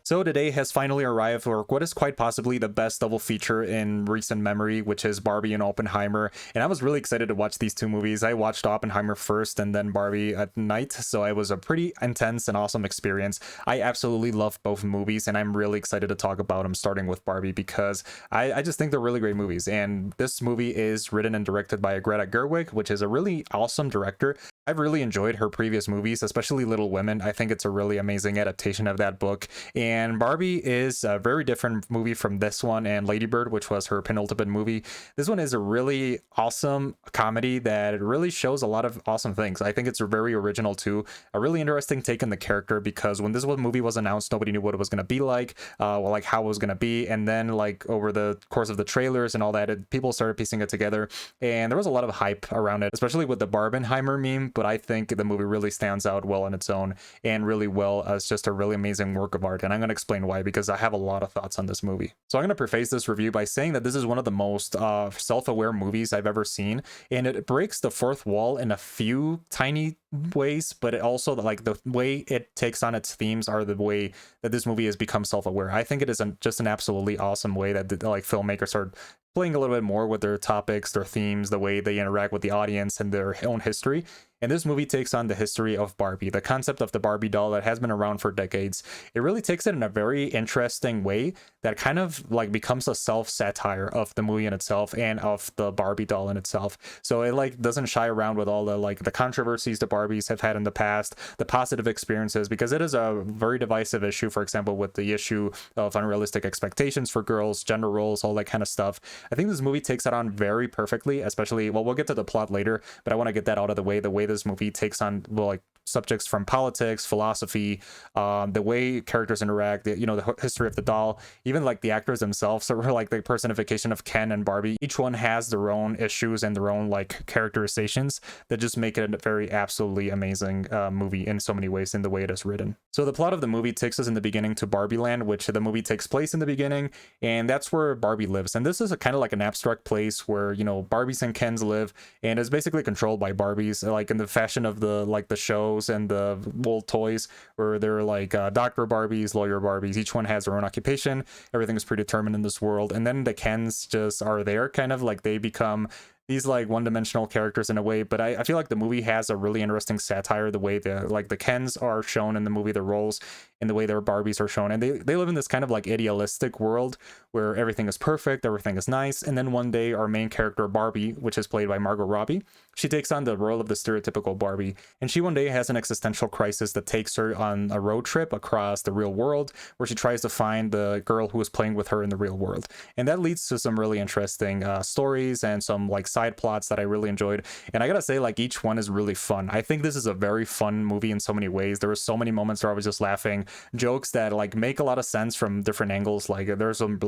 So today has finally arrived for what is quite possibly the best double feature in recent memory, which is Barbie and Oppenheimer. And I was really excited to watch these two movies. I watched Oppenheimer first and then Barbie at night, so it was a pretty intense and awesome experience. I absolutely love both movies, and I'm really excited to talk about them, starting with Barbie, because I just think they're really great movies. And this movie is written and directed by Greta Gerwig, which is a really awesome director. I've really enjoyed her previous movies, especially Little Women. I think it's a really amazing adaptation of that book. And Barbie is a very different movie from this one and Lady Bird, which was her penultimate movie. This one is a really awesome comedy that really shows a lot of awesome things. I think it's very original too. A really interesting take on the character, because when this movie was announced, nobody knew what it was going to be like, like how it was going to be. And then like over the course of the trailers and all that, people started piecing it together. And there was a lot of hype around it, especially with the Barbenheimer meme. But I think the movie really stands out well on its own and really well as just a really amazing work of art. And I'm going to explain why, because I have a lot of thoughts on this movie. So I'm going to preface this review by saying that this is one of the most self-aware movies I've ever seen, and it breaks the fourth wall in a few tiny ways, but it also, like, the way it takes on its themes are the way that this movie has become self-aware. I think it is just an absolutely awesome way that like filmmakers are playing a little bit more with their topics, their themes, the way they interact with the audience and their own history. And this movie takes on the history of Barbie, the concept of the Barbie doll that has been around for decades. It really takes it in a very interesting way that kind of like becomes a self-satire of the movie in itself and of the Barbie doll in itself. So it like doesn't shy around with all the like the controversies the Barbies have had in the past, the positive experiences, because it is a very divisive issue, for example, with the issue of unrealistic expectations for girls, gender roles, all that kind of stuff. I think this movie takes that on very perfectly, especially, well, we'll get to the plot later, but I want to get that out of the way this movie takes on, well, like subjects from politics, philosophy, the way characters interact, the history of the doll, even like the actors themselves. So we're like the personification of Ken and Barbie. Each one has their own issues and their own like characterizations that just make it a very absolutely amazing movie in so many ways in the way it is written. So the plot of the movie takes us in the beginning to Barbie Land, which the movie takes place in the beginning, and that's where Barbie lives. And this is a kind of like an abstract place where, Barbies and Kens live, and is basically controlled by Barbies, like in the fashion of the shows and the old toys, where they're like doctor Barbies, lawyer Barbies. Each one has their own occupation. Everything is predetermined in this world, and then the Kens just are there, kind of like they become these like one-dimensional characters in a way. But I feel like the movie has a really interesting satire, the way the Kens are shown in the movie, the roles, and the way their Barbies are shown. And they live in this kind of like idealistic world where everything is perfect, everything is nice. And then one day our main character Barbie, which is played by Margot Robbie, she takes on the role of the stereotypical Barbie. And she one day has an existential crisis that takes her on a road trip across the real world, where she tries to find the girl who is playing with her in the real world. And that leads to some really interesting stories and some like side plots that I really enjoyed. And I gotta say, like, each one is really fun. I think this is a very fun movie in so many ways. There were so many moments where I was just laughing, jokes that like make a lot of sense from different angles. Like there's some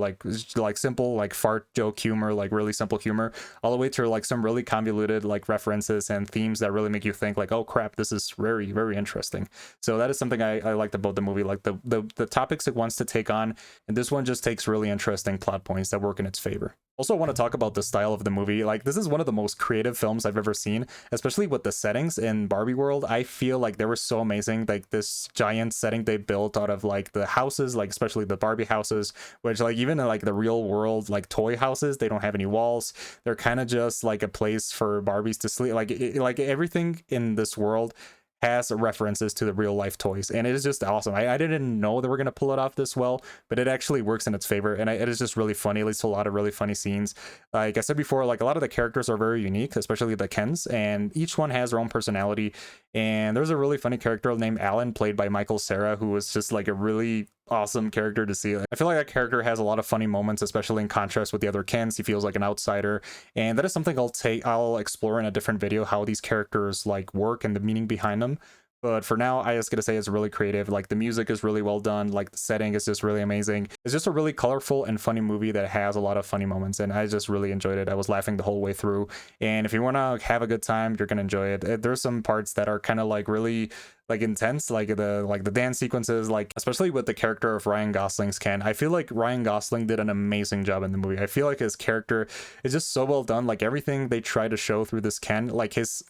like simple like fart joke humor, like really simple humor, all the way to like some really convoluted like references and themes that really make you think like, oh crap, this is very, very interesting. So that is something I liked about the movie, like the topics it wants to take on. And this one just takes really interesting plot points that work in its favor. Also, I want to talk about the style of the movie. Like, this is one of the most creative films I've ever seen, especially with the settings in Barbie world. I feel like they were so amazing. Like this giant setting they built out of like the houses, like especially the Barbie houses, which like even in like the real world like toy houses, they don't have any walls. They're kind of just like a place for Barbies to sleep. Like everything in this world has references to the real life toys, and it is just awesome. I didn't know they were going to pull it off this well, but it actually works in its favor, and it is just really funny. It leads to a lot of really funny scenes. Like I said before, like a lot of the characters are very unique, especially the Kens, and each one has their own personality. And there's a really funny character named Alan, played by Michael Cera, who was just like a really awesome character to see. I feel like that character has a lot of funny moments, especially in contrast with the other Kens. He feels like an outsider, and that is something I'll explore in a different video, how these characters like work and the meaning behind them. But for now, I just gotta say it's really creative. Like the music is really well done. Like the setting is just really amazing. It's just a really colorful and funny movie that has a lot of funny moments, and I just really enjoyed it. I was laughing the whole way through. And if you want to have a good time, you're gonna enjoy it. There's some parts that are kind of like really like intense, like the dance sequences, like especially with the character of Ryan Gosling's Ken. I feel like Ryan Gosling did an amazing job in the movie. I feel like his character is just so well done. Like everything they try to show through this Ken, like his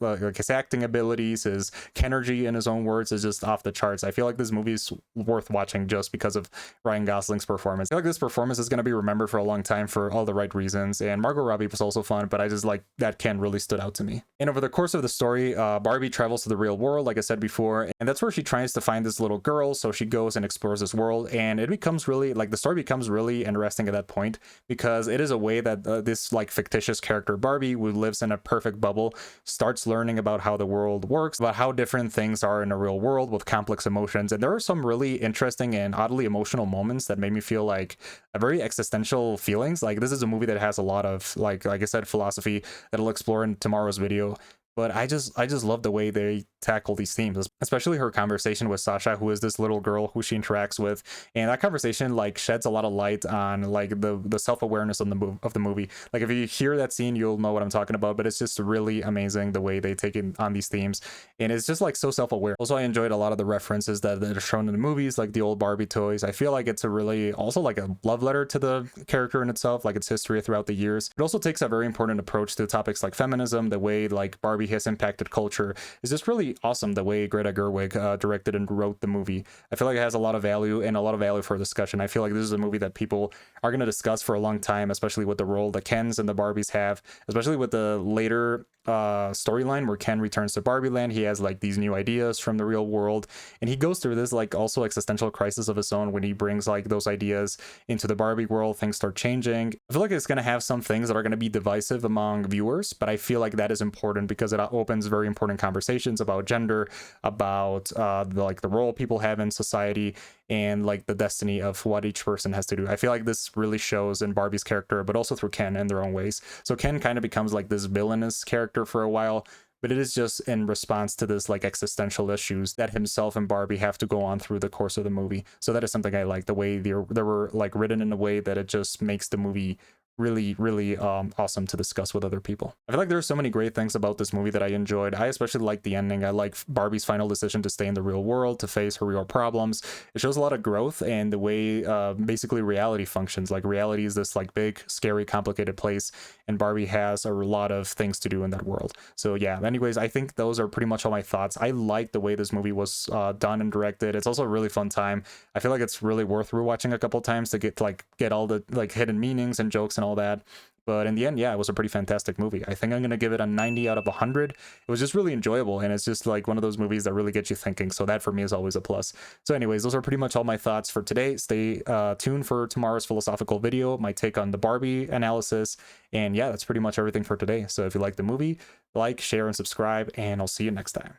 acting abilities, his Kenergy in his own words is just off the charts. I feel like this movie is worth watching just because of Ryan Gosling's performance. I feel like this performance is going to be remembered for a long time for all the right reasons. And Margot Robbie was also fun, but I just like that Ken really stood out to me. And over the course of the story, Barbie travels to the real world, like I said before, and that's where she tries to find this little girl. So she goes and explores this world, and it becomes really like the story becomes really interesting at that point, because it is a way that this like fictitious character Barbie, who lives in a perfect bubble, starts learning about how the world works, about how different things are in a real world with complex emotions. And there are some really interesting and oddly emotional moments that made me feel like a very existential feelings. Like this is a movie that has a lot of like I said, philosophy that I'll explore in tomorrow's video. But I just love the way they tackle these themes, especially her conversation with Sasha, who is this little girl who she interacts with, and that conversation like sheds a lot of light on like the self-awareness of the movie. Like if you hear that scene, you'll know what I'm talking about. But it's just really amazing the way they take in on these themes, and it's just like so self-aware. Also, I enjoyed a lot of the references that are shown in the movies, like the old Barbie toys. I feel like it's a really also like a love letter to the character in itself, like its history throughout the years. It also takes a very important approach to topics like feminism, the way like Barbie has impacted culture. Is just really awesome the way Greta Gerwig directed and wrote the movie. I feel like it has a lot of value and a lot of value for discussion. I feel like this is a movie that people are going to discuss for a long time, especially with the role the Kens and the Barbies have, especially with the later storyline where Ken returns to Barbie Land. He has like these new ideas from the real world, and he goes through this like also existential crisis of his own when he brings like those ideas into the Barbie world. Things start changing. I feel like it's going to have some things that are going to be divisive among viewers, but I feel like that is important because it opens very important conversations about gender, about the role people have in society, and like the destiny of what each person has to do. I feel like this really shows in Barbie's character, but also through Ken in their own ways. So Ken kind of becomes like this villainous character for a while, but it is just in response to this like existential issues that himself and Barbie have to go on through the course of the movie. So that is something I like, the way they were like written in a way that it just makes the movie really awesome to discuss with other people. I feel like there are so many great things about this movie that I enjoyed. I especially like the ending. I like Barbie's final decision to stay in the real world, to face her real problems. It shows a lot of growth and the way basically reality functions. Like reality is this like big, scary, complicated place, and Barbie has a lot of things to do in that world. So yeah, anyways, I think those are pretty much all my thoughts. I like the way this movie was done and directed. It's also a really fun time. I feel like it's really worth rewatching a couple times to get all the like hidden meanings and jokes and all that. But in the end, yeah, it was a pretty fantastic movie. I think I'm going to give it a 90 out of 100. It was just really enjoyable, and it's just like one of those movies that really get you thinking. So that for me is always a plus. So anyways, those are pretty much all my thoughts for today. Stay tuned for tomorrow's philosophical video, my take on the Barbie analysis. And yeah, that's pretty much everything for today. So if you like the movie, like, share, and subscribe, and I'll see you next time.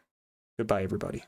Goodbye, everybody.